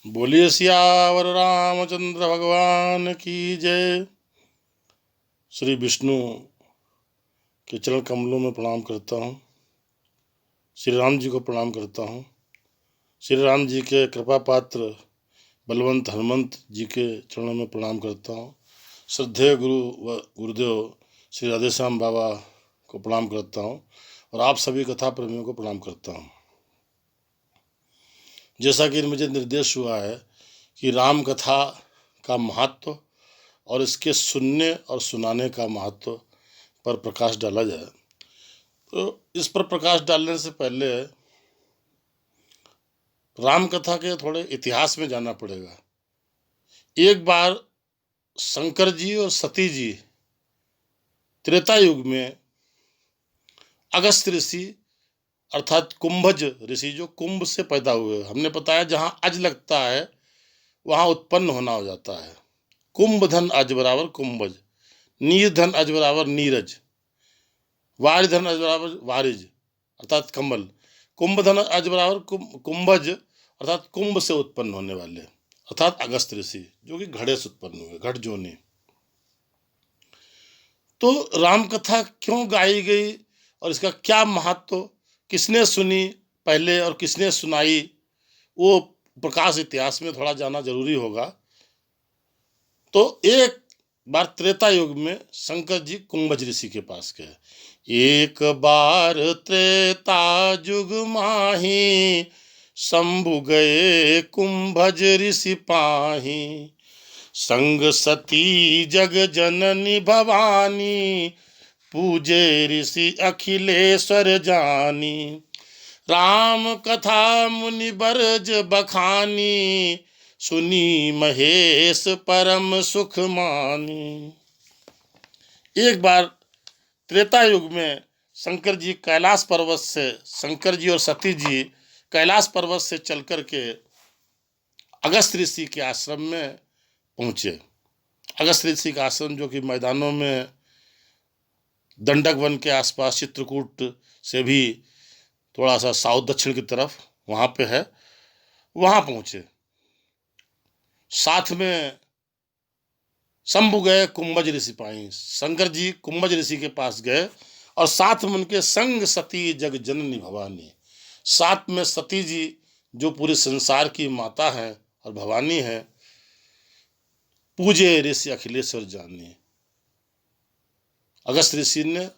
बोलिए सियावर रामचंद्र भगवान की जय। श्री विष्णु के चरण कमलों में प्रणाम करता हूँ। श्री राम जी को प्रणाम करता हूँ। श्री राम जी के कृपा पात्र बलवंत हनुमंत जी के चरणों में प्रणाम करता हूँ। श्रद्धेय गुरु व गुरुदेव श्री राधेश्याम बाबा को प्रणाम करता हूँ और आप सभी कथा प्रेमियों को प्रणाम करता हूँ। जैसा कि मुझे निर्देश हुआ है कि राम कथा का महत्व और इसके सुनने और सुनाने का महत्व पर प्रकाश डाला जाए, तो इस पर प्रकाश डालने से पहले राम कथा के थोड़े इतिहास में जाना पड़ेगा। एक बार शंकर जी और सती जी त्रेता युग में अगस्त ऋषि अर्थात कुंभज ऋषि, जो कुंभ से पैदा हुए, हमने बताया जहाँ अज लगता है वहाँ उत्पन्न होना हो जाता है। कुंभ धन अज बराबर कुंभज, नीर धन अज बराबर नीरज, वार धन अज बराबर वारिज अर्थात कमल। कुंभ धन अज बराबर कुंभज अर्थात कुंभ से उत्पन्न होने वाले अर्थात अगस्त ऋषि, जो कि घड़े से उत्पन्न हुए, घट जोनी। तो राम कथा क्यों गाई गई और इसका क्या महत्व, किसने सुनी पहले और किसने सुनाई, वो प्रकाश इतिहास में थोड़ा जाना जरूरी होगा। तो एक बार त्रेता युग में शंकर जी कुंभज ऋषि के पास गए। एक बार त्रेता युग माही, शंभु गए कुंभज ऋषि पाही। संग सती जग जननी भवानी, पूजे ऋषि अखिलेश्वर जानी। राम कथा मुनि बरज बखानी, सुनी महेश परम सुख मानी। एक बार त्रेता युग में शंकर जी कैलाश पर्वत से, शंकर जी और सती जी कैलाश पर्वत से चल कर के अगस्त ऋषि के आश्रम में पहुँचे। अगस्त ऋषि का आश्रम जो कि मैदानों में दंडक वन के आसपास चित्रकूट से भी थोड़ा सा साउथ दक्षिण की तरफ वहाँ पे है, वहाँ पहुँचे। साथ में शंभु गए कुंभज ऋषि पाई, शंकर जी कुंभज ऋषि के पास गए और साथ में उनके संग सती जग जननी भवानी, साथ में सती जी जो पूरे संसार की माता हैं और भवानी हैं, पूजे ऋषि अखिलेश्वर जानी। अगस्त ऋषि ने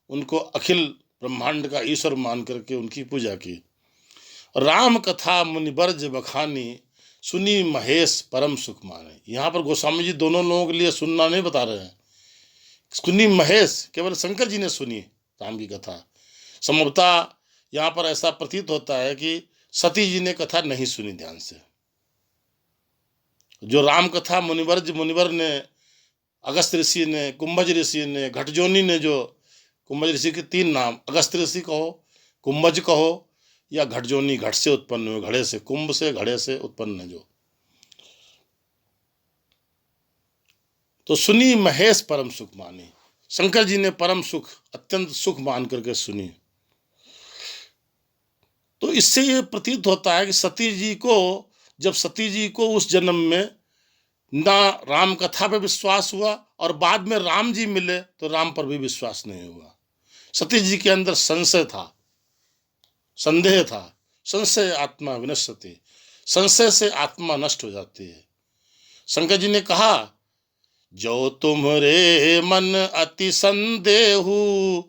उनको अखिल ब्रह्मांड का ईश्वर मान करके उनकी पूजा की। राम कथा मुनिबर्ज बखानी, सुनी महेश परम सुख माने। यहाँ पर गोस्वामी जी दोनों लोगों के लिए सुनना नहीं बता रहे हैं। सुनी महेश केवल शंकर जी ने सुनी राम की कथा। संभवतः यहाँ पर ऐसा प्रतीत होता है कि सती जी ने कथा नहीं सुनी ध्यान से। जो राम कथा मुनिवर ने, अगस्त ऋषि ने, कुंभज ऋषि ने, घटजोनी ने, जो कुंभज ऋषि के 3 नाम, अगस्त ऋषि कहो, कुंभज कहो या घटजोनी, घट से उत्पन्न हुए, घड़े से, कुंभ से घड़े से उत्पन्न है जो। तो सुनी महेश परम सुख मानी, शंकर जी ने परम सुख, अत्यंत सुख मान करके सुनी। तो इससे ये प्रतीत होता है कि सती जी को, जब सती जी को उस जन्म में ना राम कथा पे विश्वास हुआ और बाद में राम जी मिले तो राम पर भी विश्वास नहीं हुआ। सती जी के अंदर संशय था, संदेह था। संशय आत्मा विनश्यति, संशय से आत्मा नष्ट हो जाती है। शंकर जी ने कहा, जो तुम्हारे मन अति संदेहु,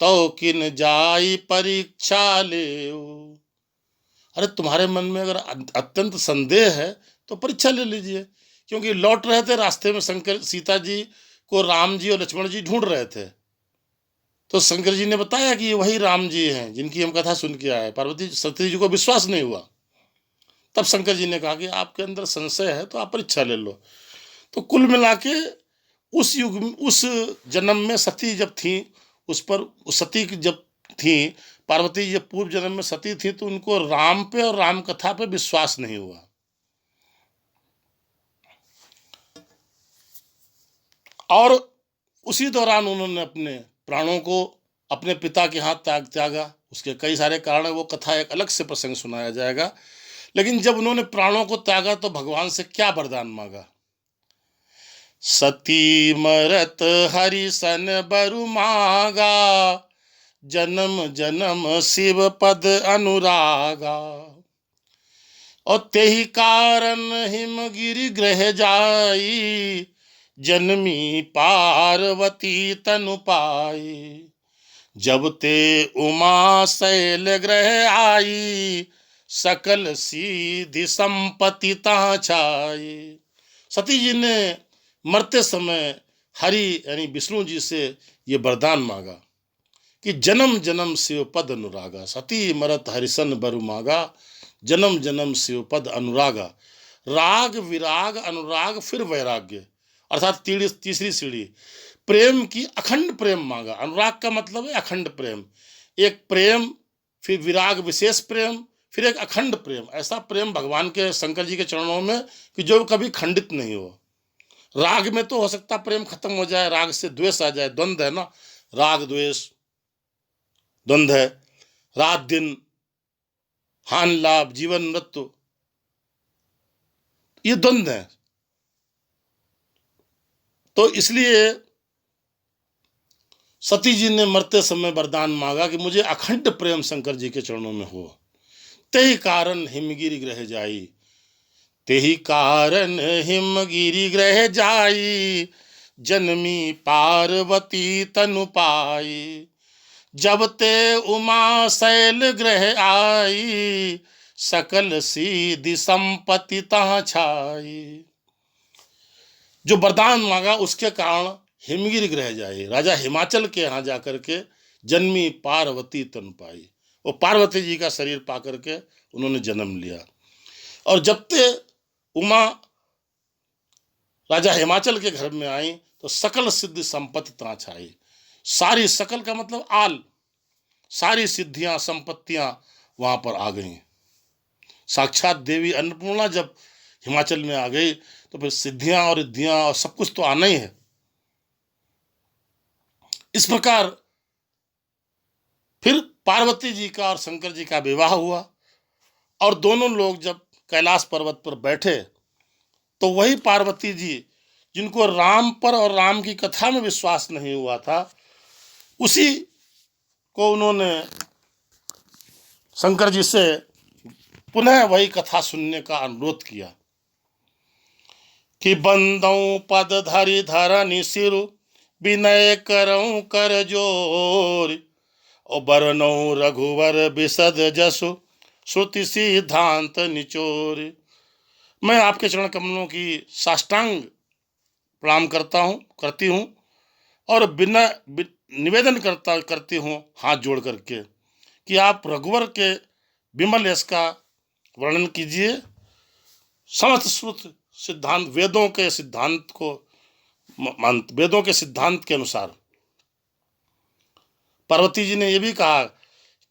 तो किन जाई परीक्षा लेऊ। अरे तुम्हारे मन में अगर अत्यंत संदेह है तो परीक्षा ले लीजिए, क्योंकि लौट रहे थे रास्ते में, शंकर सीता जी को राम जी और लक्ष्मण जी ढूंढ रहे थे। तो शंकर जी ने बताया कि ये वही राम जी हैं जिनकी हम कथा सुन के आए। पार्वती सती जी को विश्वास नहीं हुआ। तब शंकर जी ने कहा कि आपके अंदर संशय है तो आप परीक्षा ले लो। तो कुल मिला के उस युग में, उस जन्म में सती जब थी, उस पर सती जब थी, पार्वती जी जब पूर्व जन्म में सती थी, तो उनको राम पे और राम कथा पे विश्वास नहीं हुआ। और उसी दौरान उन्होंने अपने प्राणों को अपने पिता के हाथ त्यागा। उसके कई सारे कारण है, वो कथा एक अलग से प्रसंग सुनाया जाएगा। लेकिन जब उन्होंने प्राणों को त्यागा तो भगवान से क्या वरदान मांगा? सती मरत हरि सन बरु मांगा, जन्म जन्म शिव पद अनुरागा। और तेहि कारण हिमगिरि ग्रह जाई, जन्मी पार्वती तनु पाई। जब ते उमा शैल ग्रह आई, सकल सीधि संपत्ति ता छाई। सती जी ने मरते समय हरि यानी विष्णु जी से ये वरदान मांगा कि जन्म जन्म शिव पद अनुरागा। सती मरत हरिसन बरु मांगा, जन्म जन्म शिव पद अनुरागा। राग विराग अनुराग फिर वैराग्य, अर्थात तीसरी सीढ़ी प्रेम की अखंड प्रेम मांगा। अनुराग का मतलब है अखंड प्रेम। एक प्रेम, फिर विराग विशेष प्रेम, फिर एक अखंड प्रेम। ऐसा प्रेम भगवान के शंकर जी के चरणों में कि जो कभी खंडित नहीं हो। राग में तो हो सकता प्रेम खत्म हो जाए, राग से द्वेष आ जाए, द्वंद्व है ना, राग द्वेष द्वंद्व है। रात दिन, हान लाभ, जीवन मृत्यु, ये द्वंद्व है। तो इसलिए सती जी ने मरते समय वरदान मांगा कि मुझे अखंड प्रेम शंकर जी के चरणों में हो। तेहि कारण हिमगिरि ग्रह जाई, तेहि कारण हिमगिरि ग्रह जाई, जन्मी पार्वती तनु पाई। जब ते उमा शैल ग्रह आई, सकल सीधि संपत्ति ता छाई। जो वरदान मांगा उसके कारण हिमगिरि ग्रह जाए, राजा हिमाचल के यहाँ जाकर के जन्मी पार्वती तनु पाई। वो पार्वती जी का शरीर पा करके उन्होंने जन्म लिया। और जब ते उमा राजा हिमाचल के घर में आई तो सकल सिद्धि संपत्ति ता छाई। सारी, सकल का मतलब आल, सारी सिद्धियां संपत्तियां वहां पर आ गई। साक्षात देवी अन्नपूर्णा जब हिमाचल में आ गई तो फिर सिद्धियां और रिद्धियां और सब कुछ तो आना ही है। इस प्रकार फिर पार्वती जी का और शंकर जी का विवाह हुआ और दोनों लोग जब कैलाश पर्वत पर बैठे तो वही पार्वती जी जिनको राम पर और राम की कथा में विश्वास नहीं हुआ था, उसी को उन्होंने शंकर जी से पुनः वही कथा सुनने का अनुरोध किया कि बंदऊ पद धरि धरनि सिरु, विनय करऊं कर जोर। और बरनऊ रघुवर बिसद जसु, श्रुति सिद्धांत निचोर। मैं आपके चरण कमलों की साष्टांग प्रणाम करती हूँ और बिना निवेदन करती हूँ हाथ जोड़ करके कि आप रघुवर के विमल यश का वर्णन कीजिए। समस्त श्रुत सिद्धांत, वेदों के सिद्धांत को वेदों के सिद्धांत के अनुसार। पार्वती जी ने यह भी कहा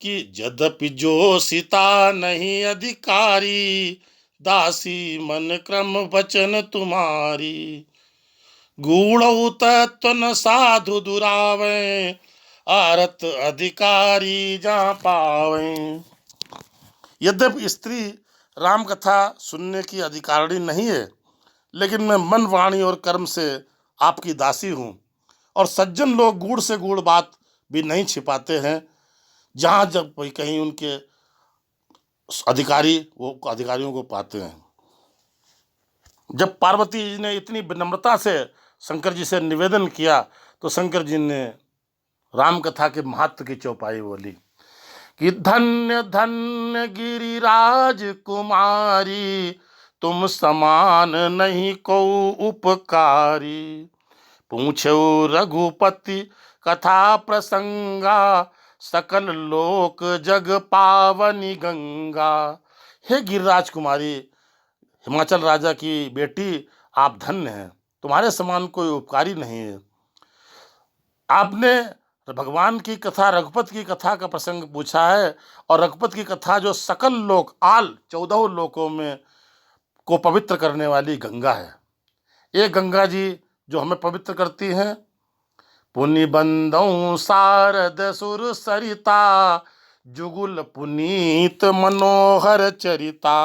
कि यद्यपि जो सीता नहीं अधिकारी, दासी मन क्रम वचन तुम्हारी। गूढ़ तत्व न साधु दुरावे, आरत अधिकारी जा पावे। यद्यपि स्त्री राम कथा सुनने की अधिकारिणी नहीं है, लेकिन मैं मन, वाणी और कर्म से आपकी दासी हूँ। और सज्जन लोग गूढ़ से गूढ़ बात भी नहीं छिपाते हैं। जहाँ जब कोई कहीं उनके अधिकारी वो अधिकारियों को पाते हैं। जब पार्वती जी ने इतनी विनम्रता से शंकर जी से निवेदन किया तो शंकर जी ने राम कथा के महत्व की चौपाई बोली कि धन्य धन्य गिरिराज कुमारी, तुम समान नहीं को उपकारी। पूछो रघुपति कथा प्रसंगा, सकल लोक जग पावनी गंगा। हे गिरिराज कुमारी, हिमाचल राजा की बेटी, आप धन्य हैं, तुम्हारे समान कोई उपकारी नहीं है। आपने भगवान की कथा, रघुपति की कथा का प्रसंग पूछा है और रघुपति की कथा जो सकल लोक, आल 14 लोकों में को पवित्र करने वाली गंगा है। ये गंगा जी जो हमें पवित्र करती हैं। पुनि बंदौ शारद सुर सरिता, जुगुल पुनीत मनोहर चरिता।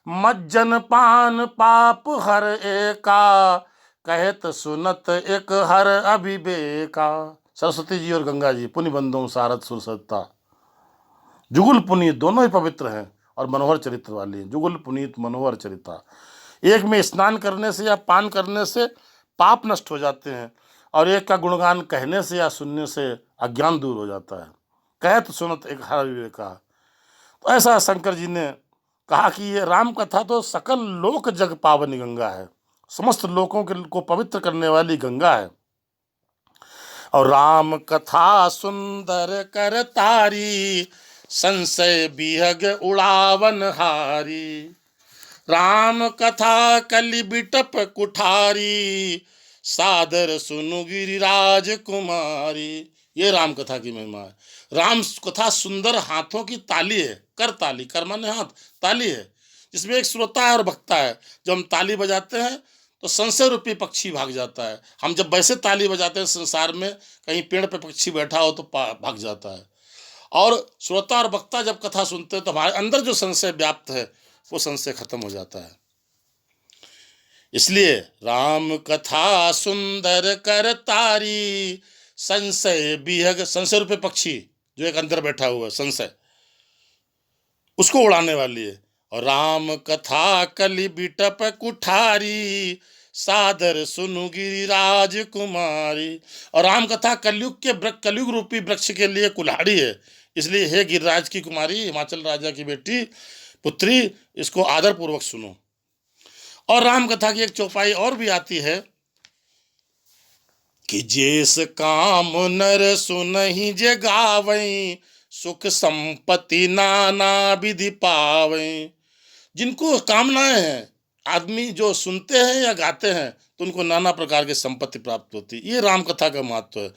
मज्जन पान पाप हर एका, कहत सुनत एक हर अभिबेका। सरस्वती जी और गंगा जी पुनि बंधु सारथ सुर सत्ता। जुगुल पुनीत दोनों ही पवित्र हैं और मनोहर चरित्र वाली हैं। जुगुल पुनीत मनोहर चरिता। एक में स्नान करने से या पान करने से पाप नष्ट हो जाते हैं और एक का गुणगान कहने से या सुनने से अज्ञान दूर हो जाता है। कहत सुनत एक हर विवेका। तो ऐसा शंकर जी ने कहा कि ये राम कथा तो सकल लोक जग पावनी गंगा है, समस्त लोकों को पवित्र करने वाली गंगा है। और राम कथा सुंदर कर तारी, संशय बिहग उड़ावन हारी। राम कथा कलि बिटप कुठारी, सादर सुनु गिरिराज कुमारी। ये राम कथा की महिमा है। राम कथा सुंदर हाथों की ताली है। कर ताली, कर माने हाथ, ताली है जिसमें एक श्रोता है और वक्ता है। जब हम ताली बजाते हैं तो संशय रूपी पक्षी भाग जाता है। हम जब वैसे ताली बजाते हैं संसार में, कहीं पेड़ पे पक्षी बैठा हो तो भाग जाता है। और श्रोता और वक्ता जब कथा सुनते हैं तो हमारे अंदर जो संशय व्याप्त है वो संशय खत्म हो जाता है। इसलिए राम कथा सुंदर कर तारी, संशय बिहग, संशय रूपी पक्षी जो एक अंदर बैठा हुआ है संशय, उसको उड़ाने वाली है। और राम कथा कलि बिटप कुठारी, सादर सुनु गिरिराज कुमारी। और राम कथा कलयुग के कलयुग रूपी वृक्ष के लिए कुल्हाड़ी है। इसलिए हे गिरिराज की कुमारी, हिमाचल राजा की बेटी पुत्री, इसको आदर पूर्वक सुनो। और राम कथा की एक चौपाई और भी आती है कि जेस काम नर सुनहि जे गावई, सुख संपत्ति नाना विधि पावई। जिनको कामनाएं हैं, आदमी जो सुनते हैं या गाते हैं तो उनको नाना प्रकार की संपत्ति प्राप्त होती है। ये राम कथा का महत्व है।